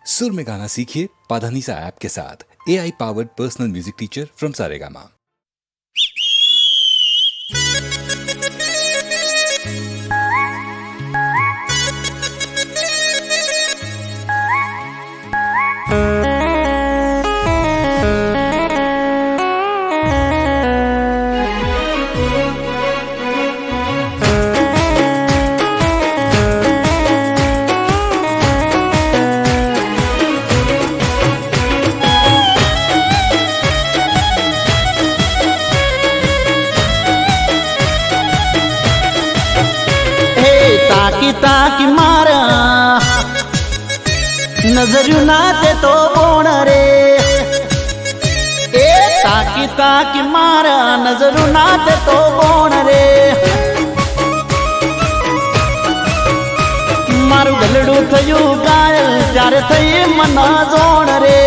सुर में गाना सीखिए पाधानीसा ऐप के साथ। AI powered personal music teacher from Saregama. ताकी ताकी मारा नजरियों नाते तो बोण रे ए ताकी ताकी मारा नजरियों नाते तो बोण रे मारू गलडू थयू गायल त्यारे थई मन जोण रे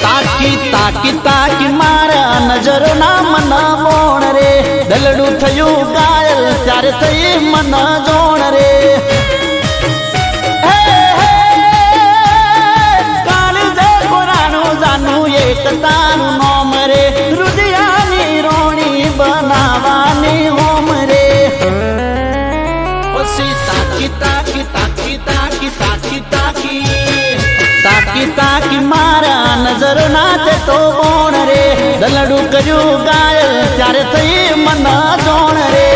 ताकी ताकी ताकी मारा नजरो ना मन मोण रे दलडू थयू गायल त्यारे थई मन जोण रे काली जे पुराणू जानू एक तारू नोम रे रुदियानी रोणी बनावानी होम रे ओसी ताकी ताकी ताकी ताकी ताकी ताकी ताकी ताकी मारा नजर नाते तो बोण रे दलडू कजू गायल त्यारे थई मन जोण रे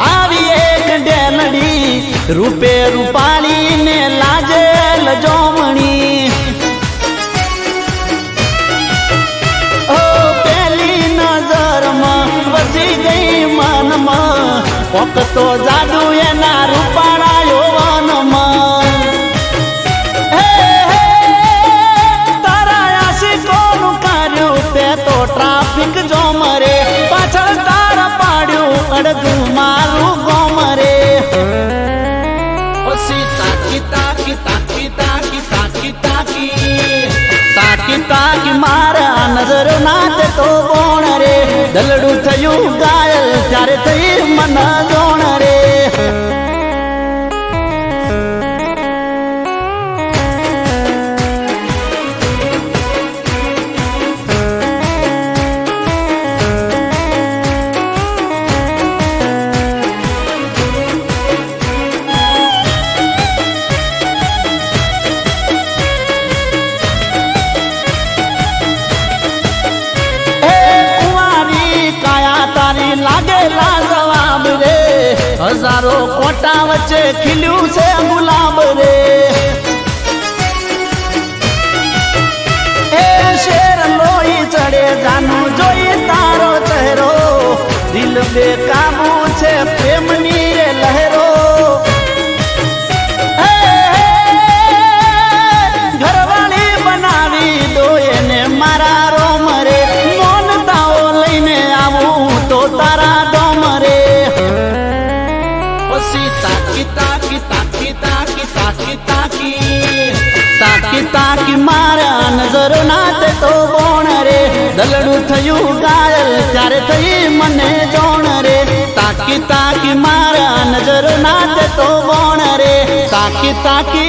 આવી એક ડેલડી રૂપે રૂપાળી ને લાજે લજોમણી ઓ પેલી નજરમાં વસી ગઈ મનમાં કોક તો જાદુ એના રૂપાળા યૌવનમાં તારા આશિકોનું કર્યું તે તો ટ્રાફિક જોમ રે પાછળ તારા પાડ્યું અડધું મારું ગોમ રે ઓસી તાકી તાકી તાકી તાકી તાકી તાકી તાકી તાકી મારા નજર નાતે તો બોણ રે દલડું થયું ગાયલ ત્યારે થઈ મન જોણ રે लागेला जवाब रे हजारों कोटा वच्चे खिल्यू से गुलाब रे ए शेर लोई चढ़े जानू जोई तारो चेहरो दिल बेकाबू छे प्रेमनी रे लहरो घरवाली बनावी दो एने मारा रोम रे मोनताओ लईने आवू तो तारा डोम रे ओसी ताकी ताकी ताकी ताकी ताकी ताकी ताकी ताकी मारा नजर नाते तो बोण रे दलडू थयू गायल त्यारे थई मने जोण रे ताकी ताकी मारा नजर नाते तो बोण रे ताकी ताकी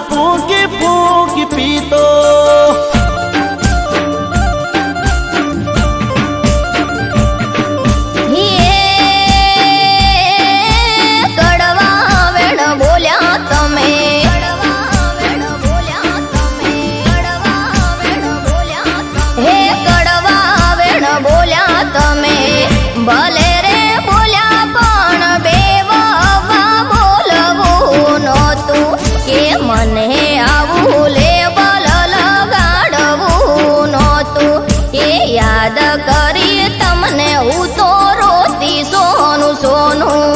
ફૂંકી ફૂંકી પીતો. ભલે રે બોલ્યા પણ બે વાવા બોલવું નહોતું કે મને આવું લેબલ લગાડવું નહોતું કે યાદ કરી તમને હું તો રોતી સોનું સોનું.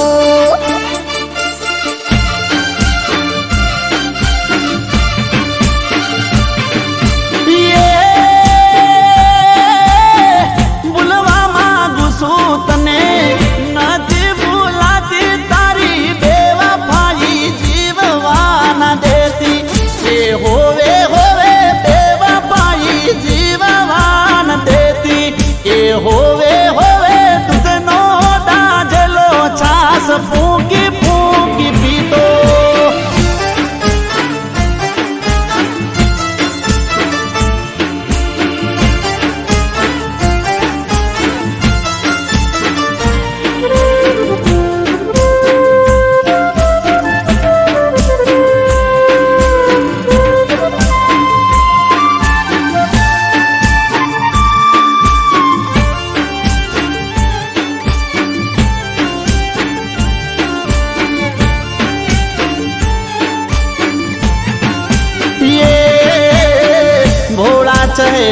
હોવે હોવે દૂધનો દાજલો છાસ ફૂંકી ફૂંકી પીતો.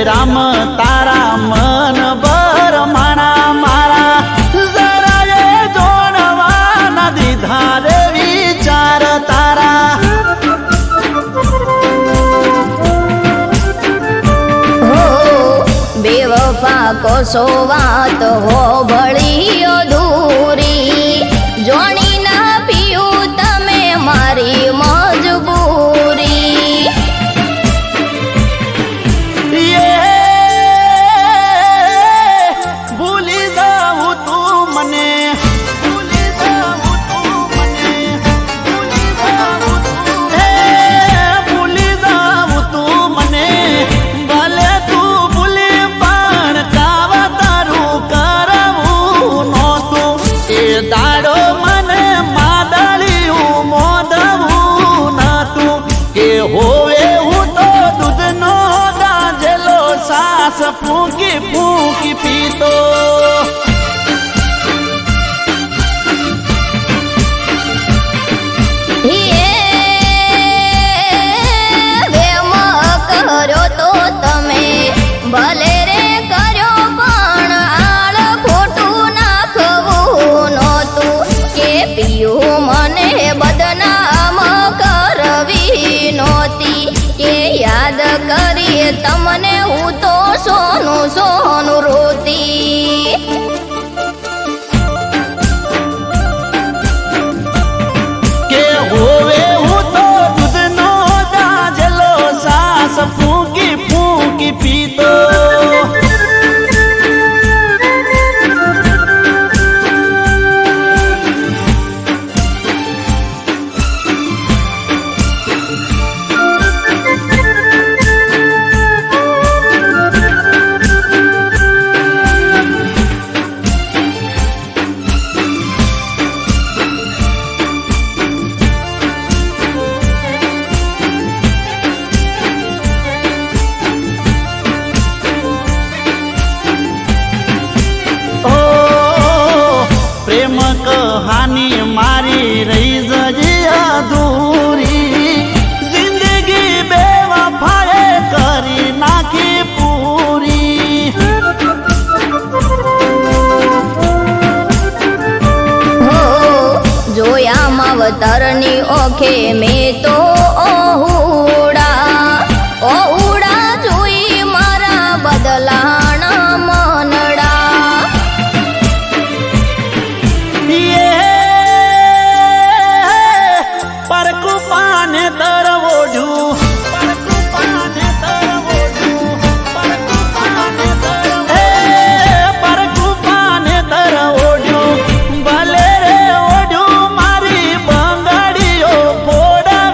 રામ તારા મન બર માણા મારા જરાએ જોડવા ના દીધા રે વિચાર તારા. હો બેવફા કોસો વાત હો ભળી અધૂરી જોણી ના પીયું તમે મારી મજબૂરી. દાડો મને માદળિયું મોદવું નતું કે હોવે હું તો દૂધનો દાજેલો સાસ ફૂંકી ફૂંકી પીતો. કર્યો તો તમે ભલે રે કર્યો પણ આળ ખોટું નાખવું નહોતું કે પિયું મને બદનામ કરવી નહોતી કે યાદ કરી તમને હું તો સોનું સોનું રોતી. કે હોવે હું તો દૂધનો દાજલો સાસ ફૂંકી ફૂંકી પીતો. પ્રેમ કહાની મારી રહી જજે અધૂરી જિંદગી બેવફાએ કરી નાખી પૂરી. હો જોયા માવતરની ઓખે મેં તો ઓહુડા જોઈ મારા બદલાણા મનડા. પરકુપાને તરવોઢું પરકુપાને તરવોઢું પરકુપાને તરવોઢું ભલે રે ઓઢું મારી બંગાડીઓ ફોડા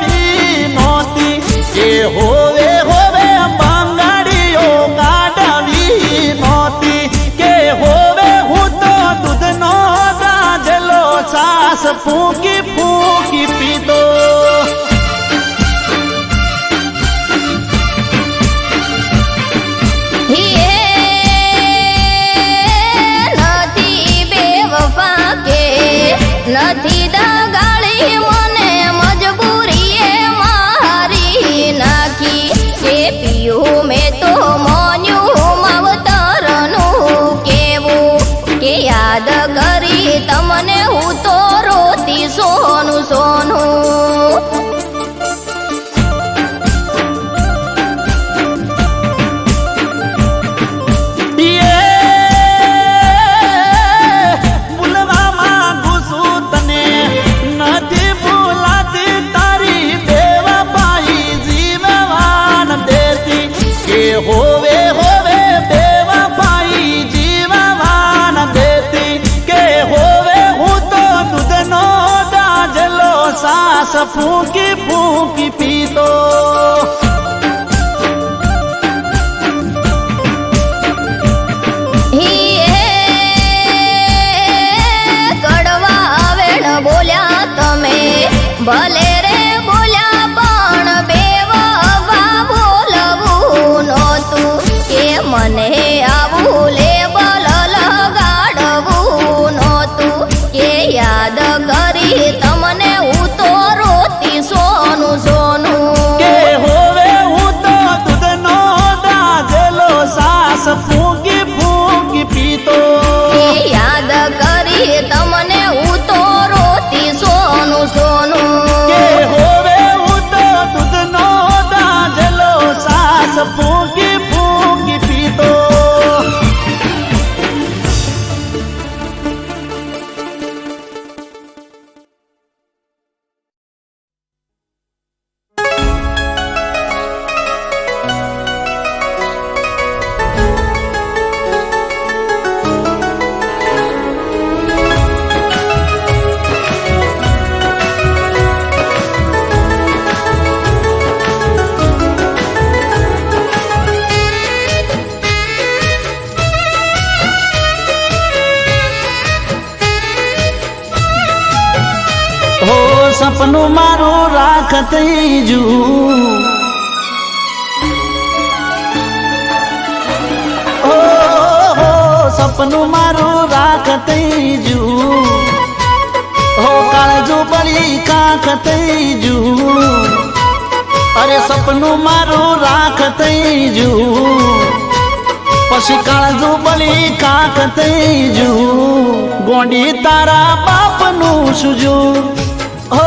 પિયું મેં તો મોન્યું માવતરનું કેવું કે યાદ કરી તમને હું તો રોતી સોનું સોનું હોવે હોવે બેવફાઈ જીવવાન દેતી કે હોવે હું તો દૂધનો દાજલો સાસ ફૂંકી ફૂંકી પીતો કડવા વેણ બોલ્યા તમે ભલે રે બોલ્યા પણ બેવફા બોલવું નહોતું કે મને આવું લેબલ લગાડવું નહોતું કે યાદ કરી તમને હું તો રોતી સોનું સોનું કે હોવે હું તો દૂધનો દાજલો સાસ ફૂંકી ફૂંકી પીતો કે યાદ કરી તમને હું તો રોતી સોનું સોનું કે હોવે હું તો દૂધનો દાજલો સાસ ફૂંકી ફૂંકી પીતો હો સપનું મારું રાખત જુ હો સપનું મારું રાખત જુ હો કાળજુ બળી કાંખ જુ અરે સપનું મારું રાખત જુ પછી કાળજુ બળી કાંખ જુ ગોંડી તારા બાપનું સુજુ હો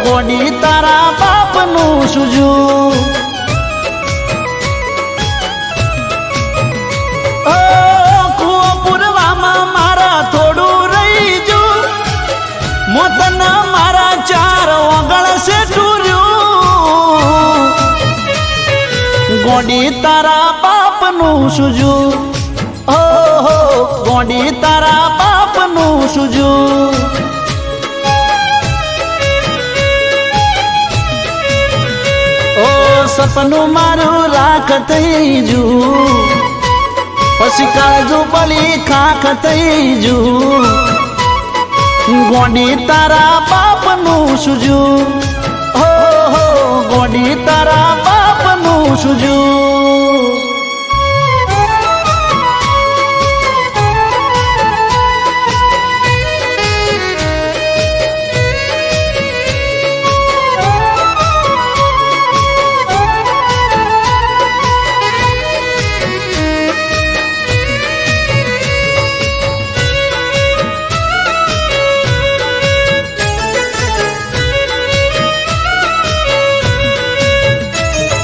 ગોડી તારા બાપનું સુજુ કુવો પૂરવામાં મારા થોડું રહી જુ મોતન મારા ચાર ઓગળ છે ટૂર્યું ગોડી તારા બાપનું સુજુ હો ગોડી તારા બાપનું સુજુ સપનું મારું રાખત જુ પછી કાળજુ બળી ખાખ જુ ગોંડી તારા બાપનું સુજુ હો ગોંડી તારા બાપનું સુજુ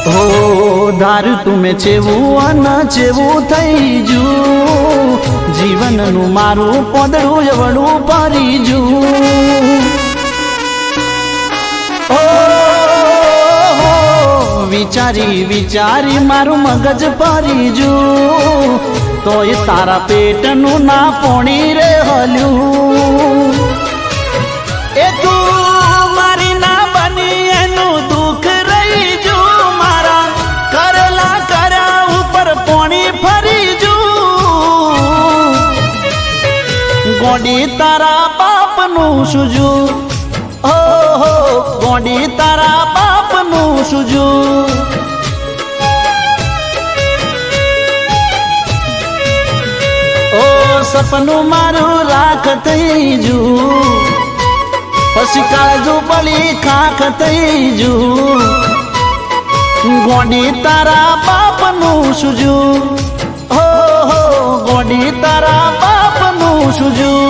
હો ધાર્યું તુમે ચેવું અન ચેવું થઈ જુ જીવનનું મારું પોદડું એવડું ભરી જુ વિચારી વિચારી મારું મગજ ભરી જુ તોય તારા પેટનું ના પોણી રે હલ્યું એ તું મારી ના બની એનું દુઃખ રહી જુ મારા કરેલા કર્યા ઉપર પોણી ફરી જુ ગોડી તારા બાપનું સુજુ હો ગોડી તારા બાપનું સુજુ ઓ સપનું મારું રાખ થઈ જુ પછી કાળજુ બળી ખાખ થઈ જુ ગોડી તારા બાપનું સુજું, હો હો ગોડી તારા બાપનું સુજું.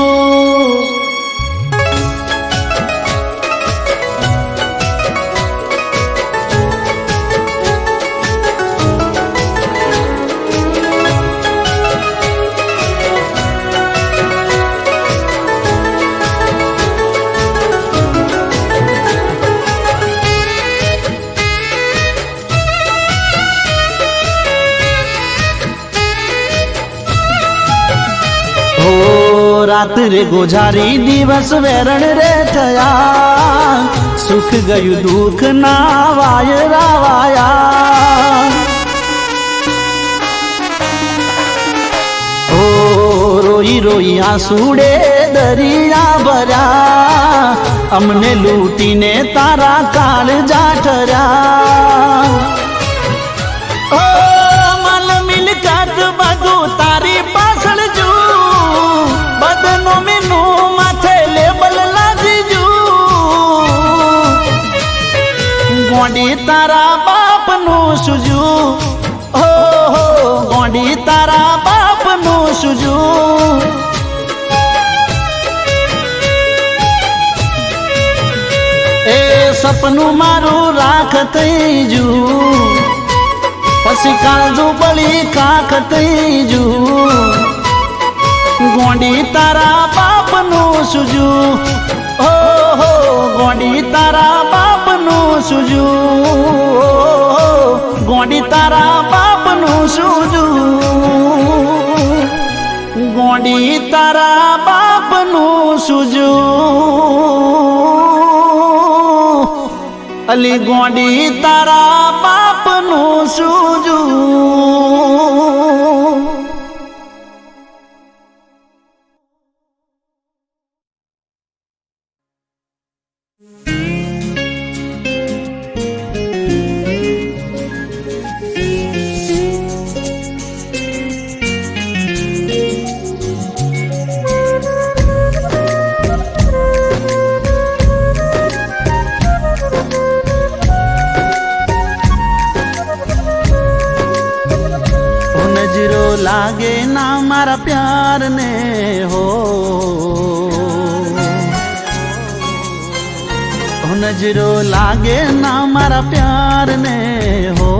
રાત્રે ગોઝારી દિવસ વેરણ રે થયા, સુખ ગયું દુઃખ ના વાયરા વાયા. ઓ રોઈ રોઈ આંસુડે દરિયા ભર્યા, અમને લૂંટીને તારા કાળજા ઠર્યા. ઓ માલ મિલકત બધું તારી પાછળ જો, બદનો મેનુ માથે લેબલ લાગીજુ. ગોડી તારા બાપનું સુજું, હો હો ગોડી તારા બાપનું સુજું. એ સપનું મારું રાખ થઈજુ, પછી કાળજું બળી કાખ થઈજુ. ગોડી તારા બાપનું સુજું, હો હો ગોડી તારા બાપનું સુજું. ગોડી તારા બાપનું સુજું, ગોડી તારા બાપનું સુજું. અલી ગોડી તારા બાપનું સુજું. લાગે ના મારા પ્યાર ને હો, નજરો લાગે ના મારા પ્યાર ને હો,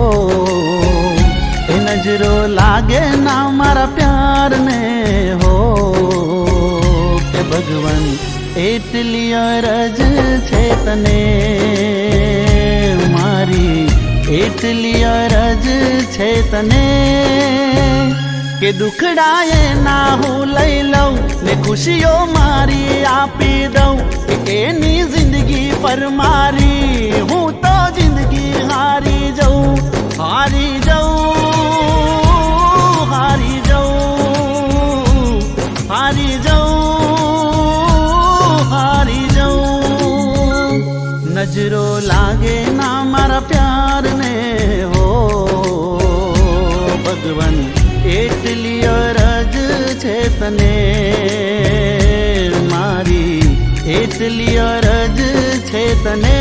એ નજરો લાગે ના મારા પ્યાર ને હો. કે ભગવાન એટલી અરજ છે તને મારી, એટલી અરજ છે તને કે દુખડાએ ના હું લઈ લઉં ને ખુશીઓ મારી આપી દઉં. એની જિંદગી પર મારી હું તો જિંદગી હારી જઉં, હારી જઉં, હારી જઉં, હારી જઉં, હારી જઉં. નજરો લાગે ના મારા પ્યાર ને હો, ભગવાન એટલી અરજ છે તને મારી, એટલી અરજ છે તને.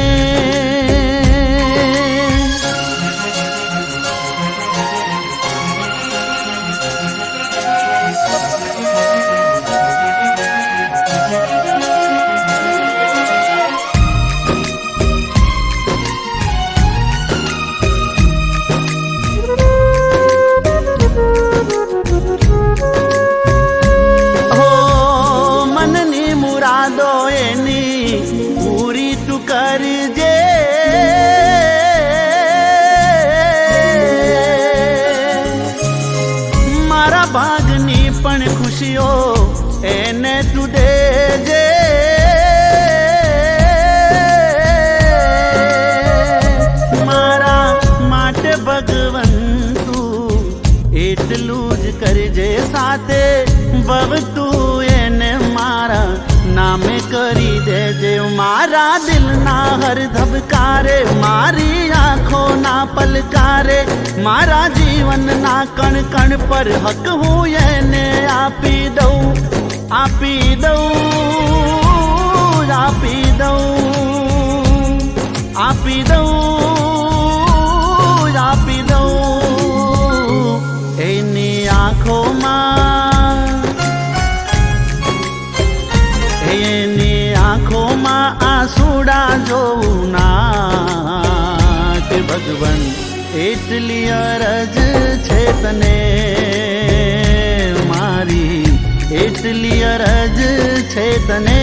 ભાગની પણ ખુશીઓ એને તું દેજે. મારા માટે ભગવન તું એટલું જ કરજે, સાથે ભવ તું એને મારા નામે કરી દેજે. મારા દિલના હર ધબકારે, મારી આંખોના પલકારે, મારા જીવનના કણ કણ પર હક હું એને આપી દઉં, આપી દઉં, આપી દઉં, આપી દઉં, ભગવન એટલી અરજ છે તને મારી, એટલી અરજ છે તને.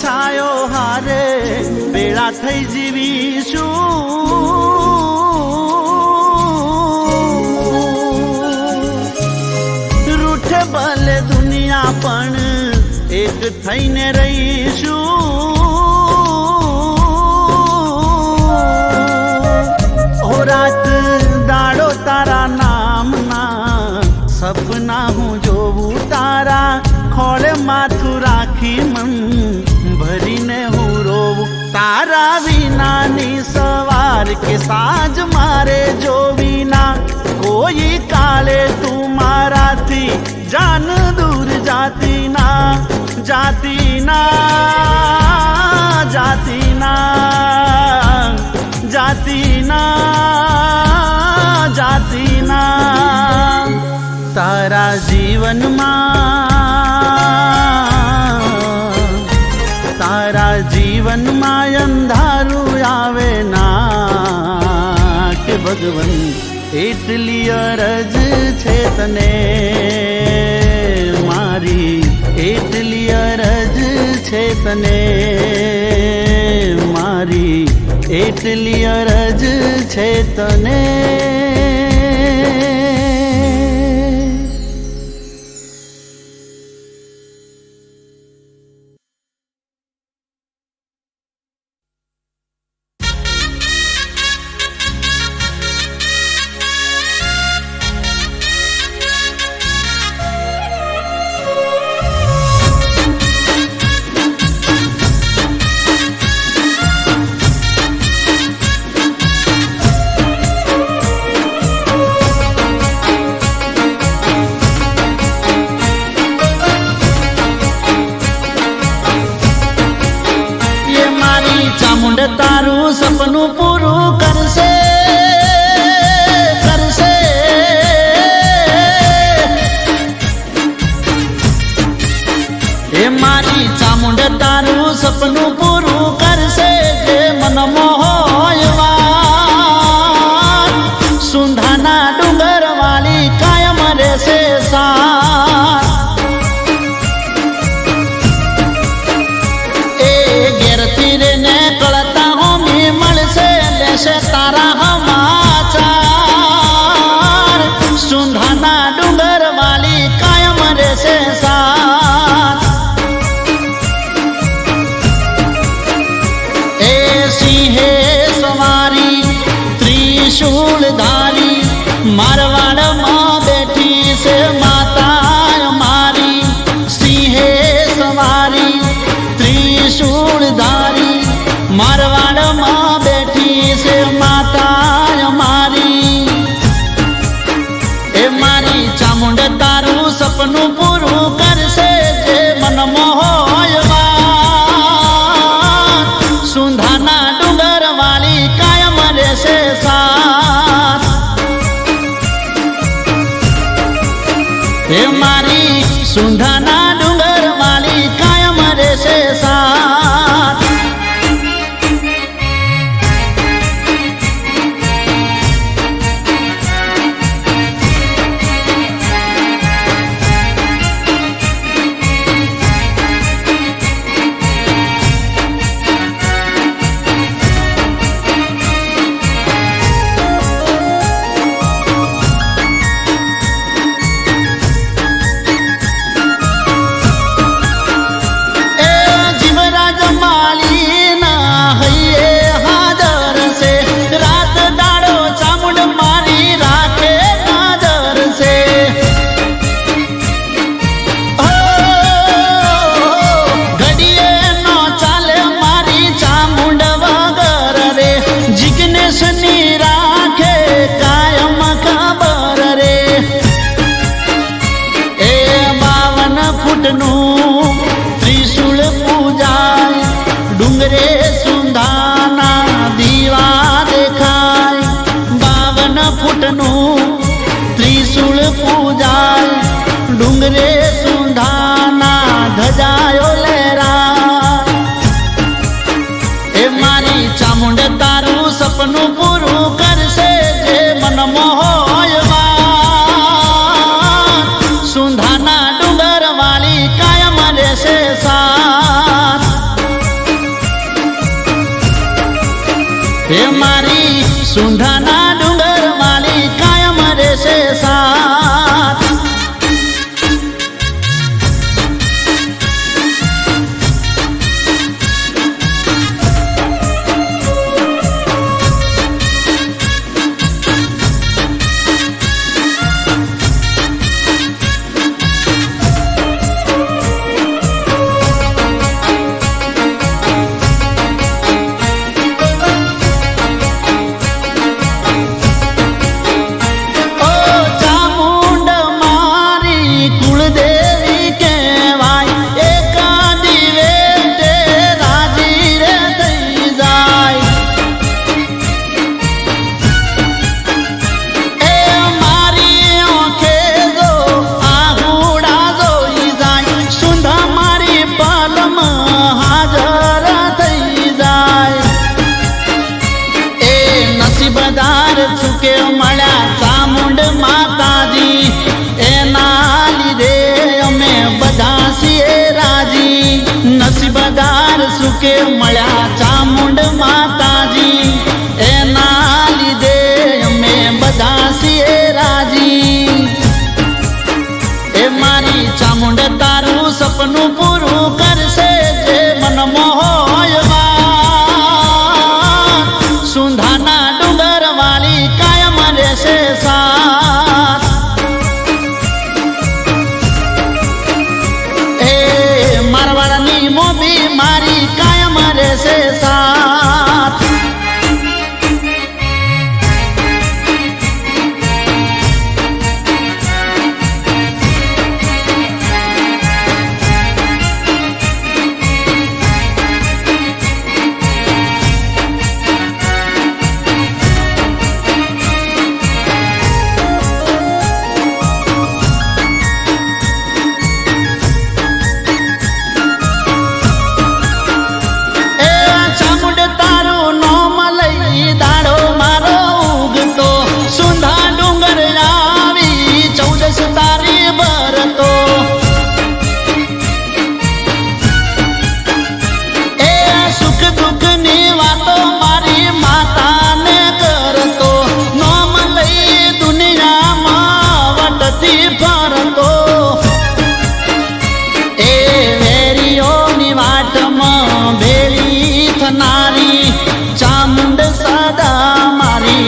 છાયો હારે વેળા થઈ જીવીશું, રૂઠે ભલે દુનિયા પણ એક થઈને રહીશું. ઓ રાત દાડો તારા નામના સપના હું જોઉં, તારા ખોળે માથું રાખી મન ભરીને હું રોવું. તારા વિનાની સવાર કે સાંજ મારે જોવી ના, કોઈ કાલે તું મારાથી જાન દૂર જાતી ના, જાતી ના, જાતી ના, જાતી ના, જાતી ના. તારા જીવનમાં, તારા જીવનમાં અંધારું આવે ના કે ભગવન એટલી અરજ છે તને મારી, એટલી અરજ છે તને મારી, એટલી અરજ છે તને. તારું સપનું પૂરું કરશે, કરશે. એ મારી ચામુંડ તારું સપનું પૂરું કરશે, જે મનમાં હોય વાત સુંધાના ડુંગર વાળી કાયમ રહેશે સાથ. એ ઘેરથી રેને તારા સમાચાર સુંધાના ડુંગર વાલી કાયમ રહેશે સાથ. એ સિંહે સવારી ત્રિશૂળ ધારી મારવાડમાં બેઠી છે માતા મારી. સિંહે સવારી ત્રિશૂળ ધારી મારવાડમાં બેઠી છે માતા મારી. એ મારી ચામુંડ તારું સપનું પૂરું કરશે, જે મનમાં હોય વાત સુંધાના ડુંગર વાળી કાયમ રહેશે સાથ. એ મારી સુંધાના ડુંગર વાળી કાયમ રહેશે સાથ.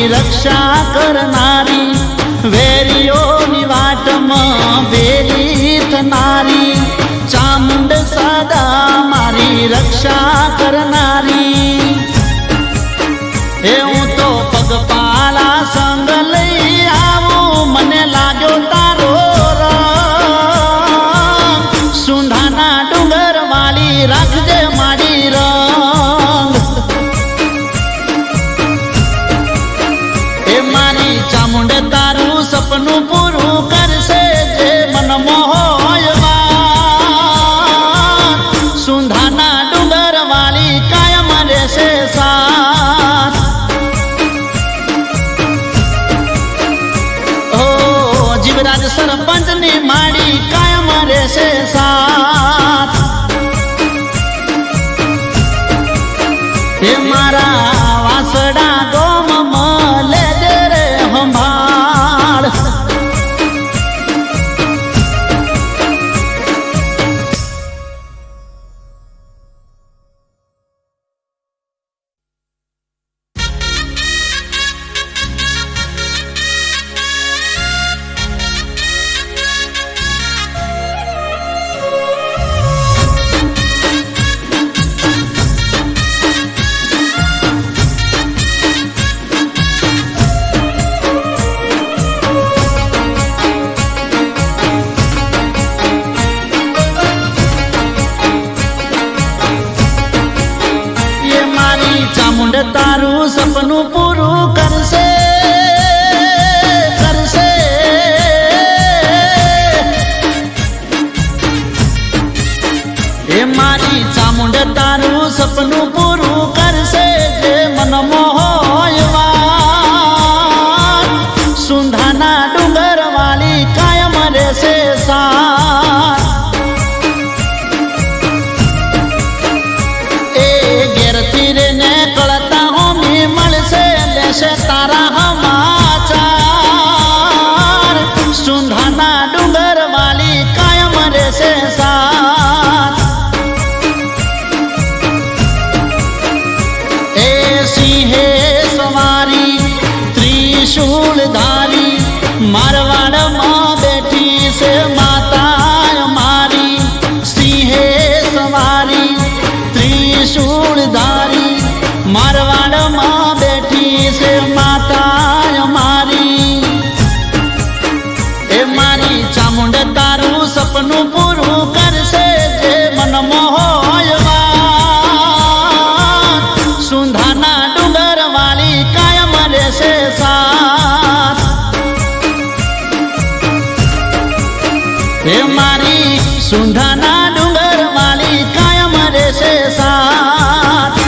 મારી રક્ષા કરનારી, વેરીઓની વાટમાં ભેરી થનારી, ચામુંડ સદા મારી રક્ષા કરનારી. એ હું તો પગપાળા સંગ લઈ આવું, મને લાગ્યો તારો રંગ. સુંધાના ડુંગર વાળી રાખજે મારી રંગ. એ મારી ચામુંડ તારું સપનું પૂરું કરશે, જે મન મોહયવાન. સુંધાના ડુંગર વાળી કાયમ રહેશે સાથ. જીવરાજ સરપંચની માડી કાયમ રહેશે સાથ. એ મારા વાસડા ગોમમાં લેજે રે સંભાળ. ચામુંડ તારું સપનું પૂરું કરશે, કરશે. એ મારી ચામુંડ તારું સપનું પૂરું કરશે, જે મન મોહયવાન. સુંધાના ડુંગર વાળી કાયમ રહેશે સાથ. તારા સમાચાર, સુંધાના ડુંગર વાળી કાયમ રહેશે સાથ. એ સિંહે સવારી ત્રિશૂળધારી, મારવાડમાં બેઠી છે માતા મારી. સિંહે સવારી ત્રિશૂળધારી, મારવાડમાં બેઠી છે માતા મારી. એ મારી ચામુંડ તારું સપનું પૂરું કરશે, જે મન મોહયવાન. સુંધાના ડુંગર વાળી કાયમ રહેશે સાથ. એ મારી સુંધાના ડુંગર વાળી કાયમ રહેશે સાથ.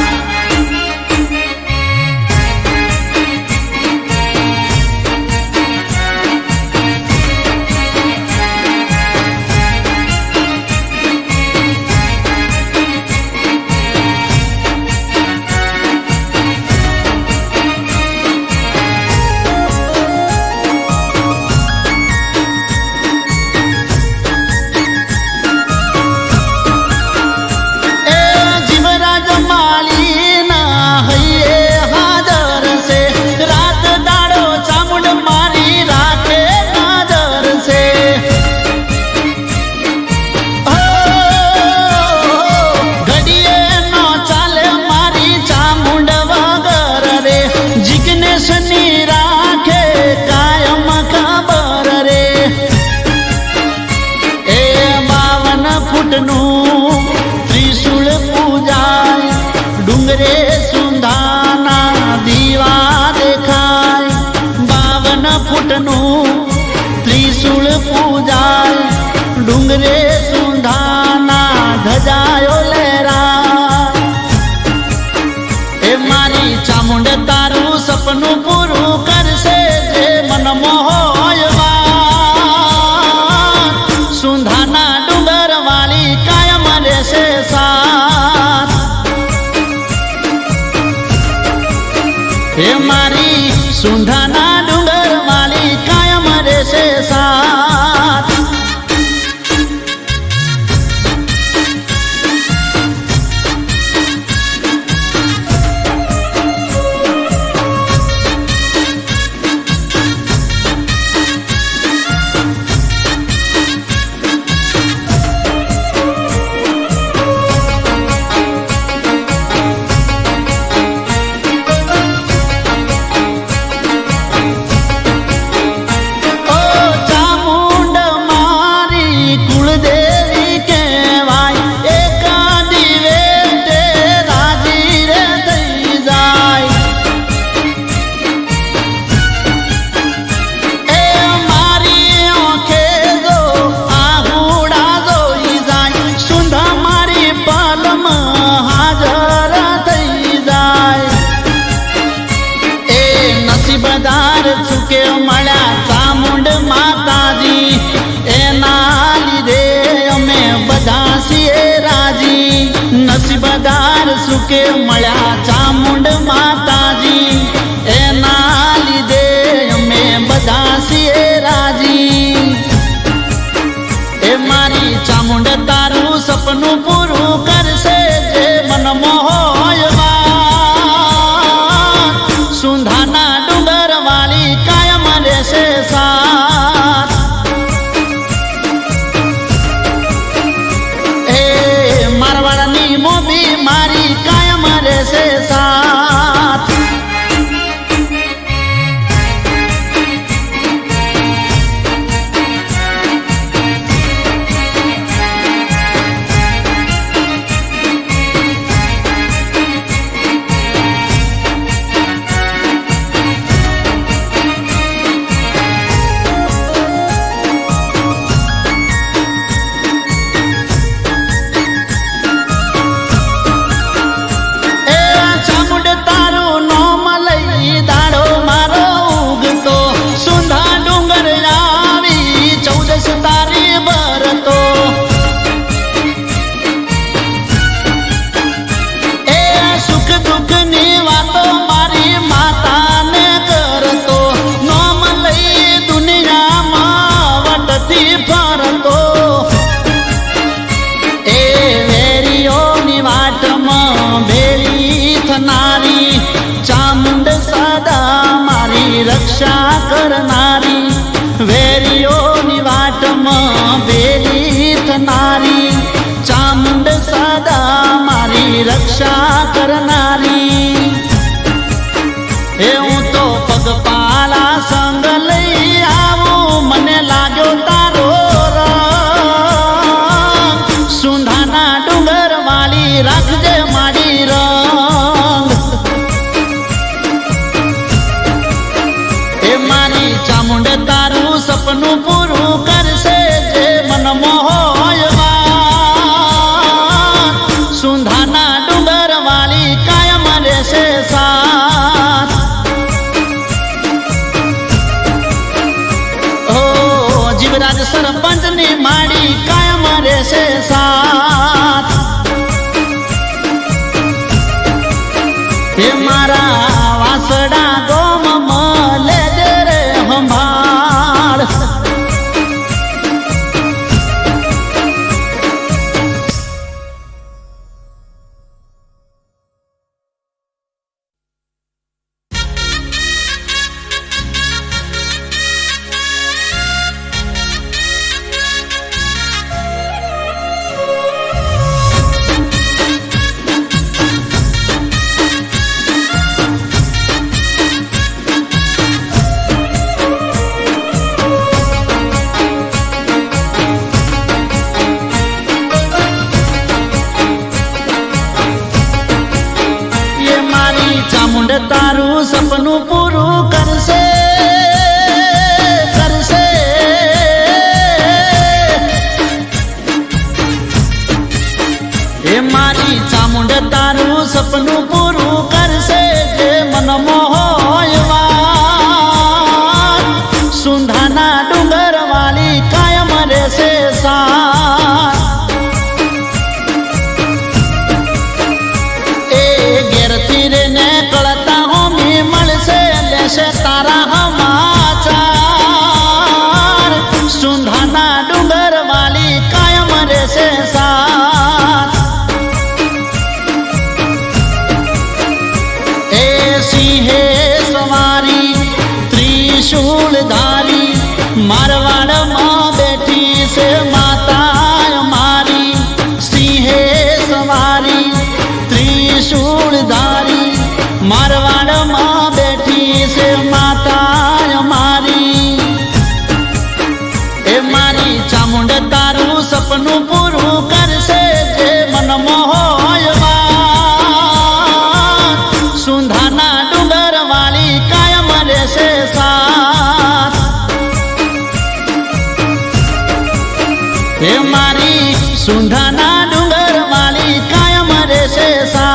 ચામુંડ તારું સપનું પૂરું કરશે જે મનમાં હોય વાત. સુંધાના ડુંગર વાળી કાયમ રહેશે સાથ. એ મારવાડની મોભી મારી કાયમ રહેશે સાથ. ચામુંડ સદા મારી રક્ષા કરનારી, વેરીઓની વાટમાં ભેરી થનારી. ચામુંડ સદા મારી રક્ષા કરનારી. એ હું તો પગપાળા સંગ લઈ આવું, મને લાગ્યો તારો રંગ. સુંધાના ડુંગર વાળી રાખજે માડી રંગ. ચામુંડ તારું સપનું પૂરું કરશે જે મનમાં હોય વાત. સુંધાના ડુંગર વાળી કાયમ રહેશે સાથ. ઓ જીવરાજ સરપંચની માડી કાયમ રહેશે સાથ. હે મારા વાસડા ગોમમાં લેજે રે સંભાળ. ચામુંડ તારું સપનું પૂરું કરશે કરશે. એ મારી ચામુંડ તારું સપનું પૂરું કરશે જે મનમાં હોય વાત. સુંધાના ડુંગર વાળી કાયમ રહેશે સાથ. તારા સમાચાર. સુંધાના ડુંગર વાળી કાયમ રહેશે સાથ. એ સિંહે સવારી ત્રિશૂળ ધારી, મારવાડમાં બેઠી છે માતા મારી. સિંહે સવારી ત્રિશૂળ ધારી, મારવાડમાં બેઠી છે માતા મારી. એ મારી ચામુંડ તારું સપનું પૂરું કરશે જે મનમાં હોય વાત. સુંધાના ડુંગર વાળી કાયમ રહેશે સાથ. એ મારી સુંધાના ડુંગર વાળી કાયમ રહેશે સાથ.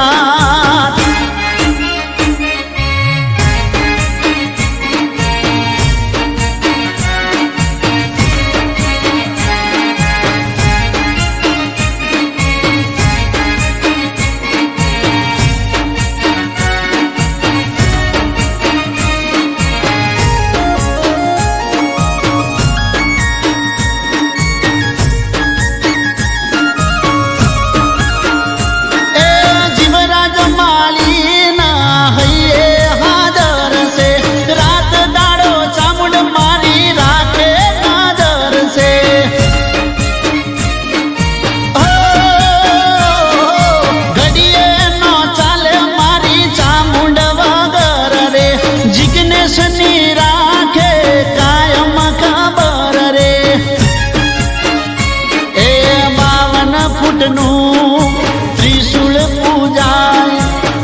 ફૂટનું ત્રિશુળ પૂજાય,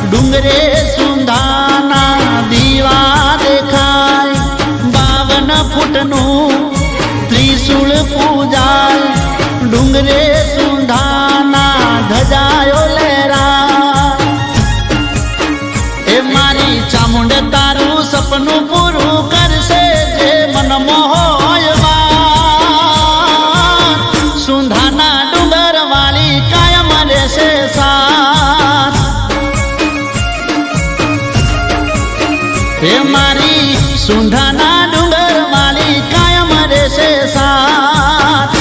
ડુંગરે સુંધાના દીવા દેખાય. 52 ફૂટનું ત્રિશુળ પૂજાય, ડુંગરે સુંધાના ધજાયો લહેરાય. એ મારી ચામુંડ તારું સપનું પૂરું કરશે જે મન મોહયમાં. સુંધાના ડુંગર વાળી કાયમ રહેશે સાથ. એ મારી સુંધાના ડુંગર વાળી કાયમ રહેશે સાથ.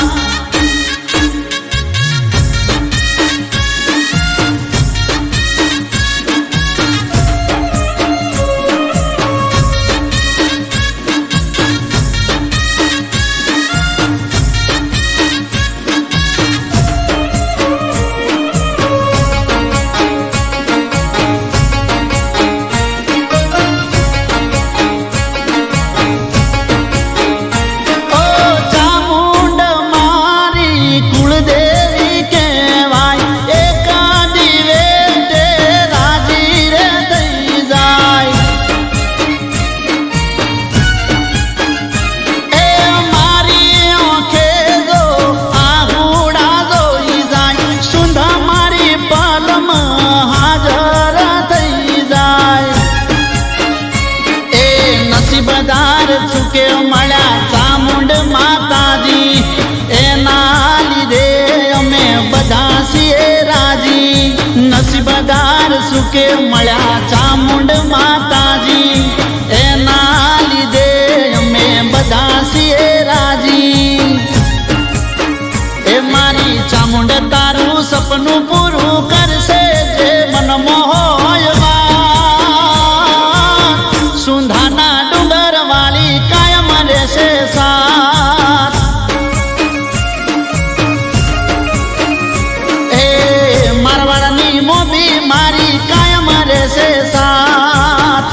નસીબદાર ચૂકે મળ્યા ચામુંડ માતાજી, એના લીધે અમે બધા છીએ રાજી. નસીબદાર ચૂકે મળ્યા ચામુંડ માતાજી, એના લીધે અમે બધા છીએ રાજી. એ મારી ચામુંડ તારું સપનું પૂરું કરશે જે મન મોહયમાં. સુંધાના ડુંગર વાળી કાયમ રહેશે સાથ. એ મારવાડની મોભી મારી કાયમ રહેશે સાથ.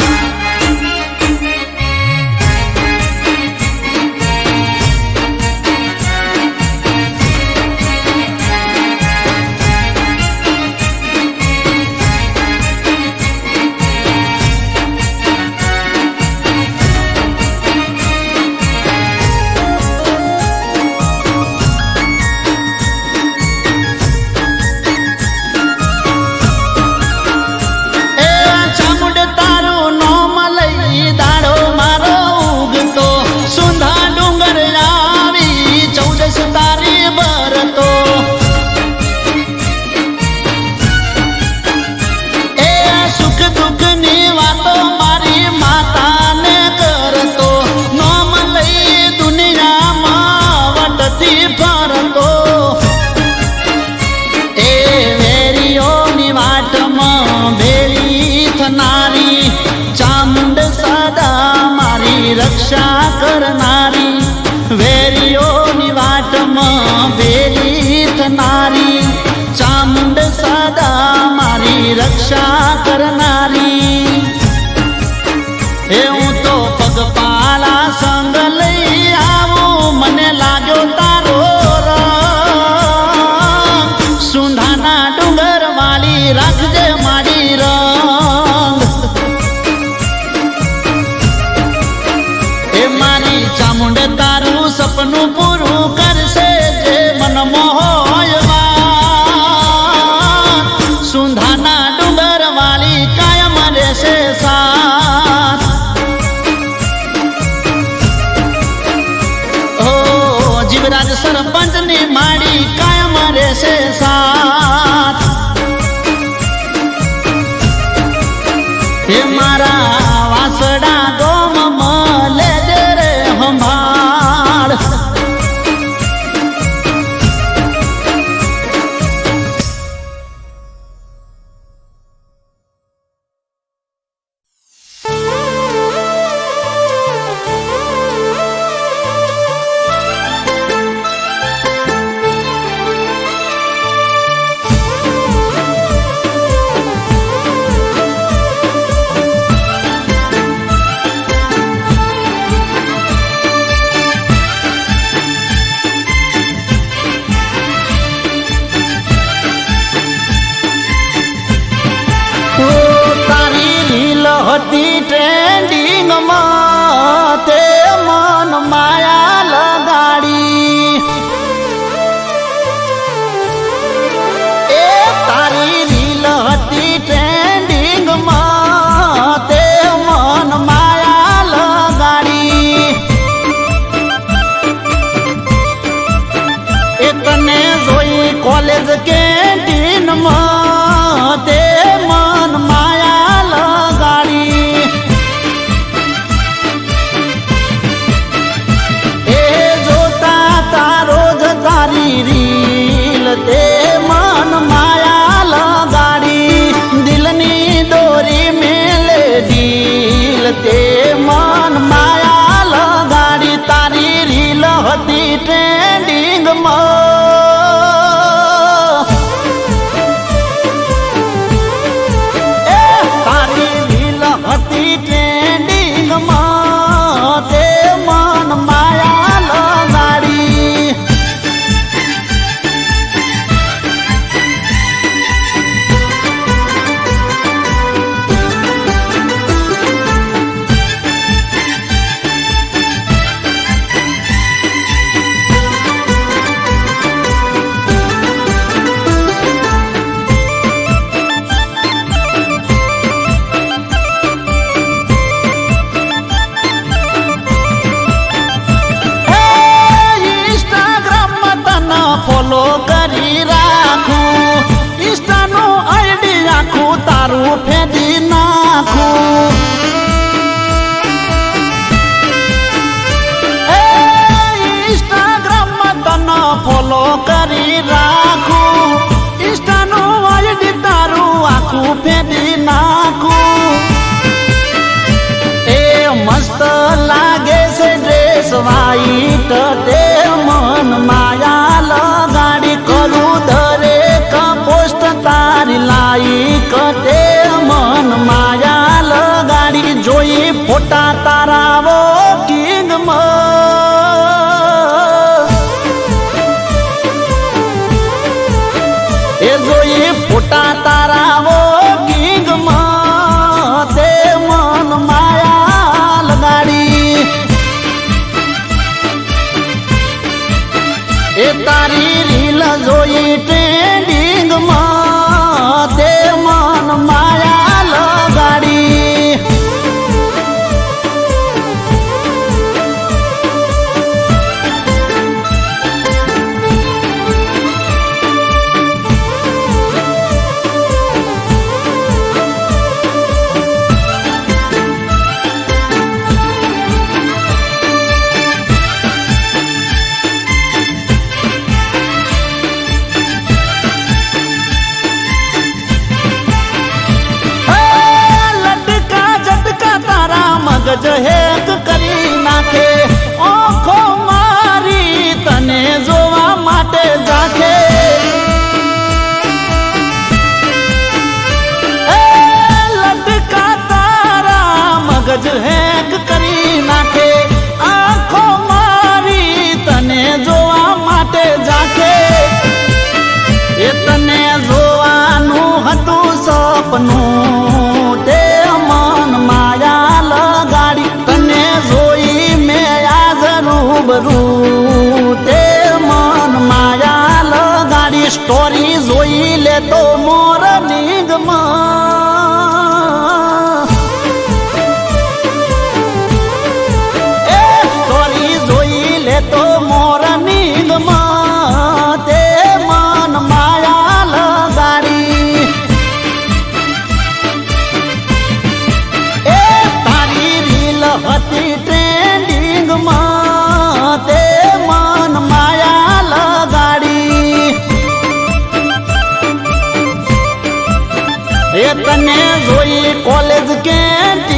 ચામુંડ સદા મારી રક્ષા કરનારી, વેરીઓની વાટમાં ભેરી થનારી. ચામુંડ સદા મારી રક્ષા કરનારી. એ હું તો પગપાળા સંગ લઈ આવું, મને લાગ્યો તારો રંગ. સુંધાના ડુંગર વાળી રાખજે મારી રંગ. એ મારી ચામુંડ તારું સપનું પૂરું કરશે જે મન મોહયમાં. સુંધાના ડુંગર વાળી કાયમ રહેશે સાથ. ઓ જીવરાજ સરપંચની માડી કાયમ રહેશે સાથ. એ મારા વાસડા ગોમમાં લેજે રે સંભાળ. કોલેજ કેન્ટીનમાં તે મન માયા લગાડી એ જોતા તારો જ તારી રીલ તે મન માયા લગાડી દિલની દોરી મેલે દિલ તે મન માયા લગાડી તારી રીલ હતી ટ્રેન્ડિંગમાં ફોલો કરી રાખું ઇન્સ્ટાનું આઈડી આખું તારું ફેંદી નાખું ઇન્સ્ટાગ્રામમાં તને ફોલો કરી રાખું ઇન્સ્ટાનું આઈડી તારું આખું ફેંદી નાખું એ મસ્ત લાગે છે ડ્રેસ વાઈટ તે મન માયા લગાડી કરું દરેક પોસ્ટ તારી લાઈક તે મન માયા લગાડી જોઈ ફોટા તારા વોકિંગમાં એ જોઈ ફોટા તારા વોકિંગમાં તે મન માયા લગાડી એ તારી રીલ જોઈ ટ્રેન્ડિંગમાં તે મન માયા લગાડી મગજ હેક કરી નાખે આંખો મારી તને જોવા માટે જાખે લટકા તારા મગજ હેક કરી નાખે આંખો મારી તને જોવા માટે જાખે એ તને જોવાનું હતું સપનું તે મન માયા લગાડી તને જોઈ મેં આજ રૂબરૂ તે મન માયા લગાડી સ્ટોરી જોઈ લે તો મોર્નિંગમાં એ સ્ટોરી જોઈ લે તો મોર્નિંગમાં તે મન માયા લગાડી એ તારી રીલ હતી ટ્રેન્ડિંગમાં તે મન માયા લગાડી એ તને જોઈ કોલેજ કેન્ટ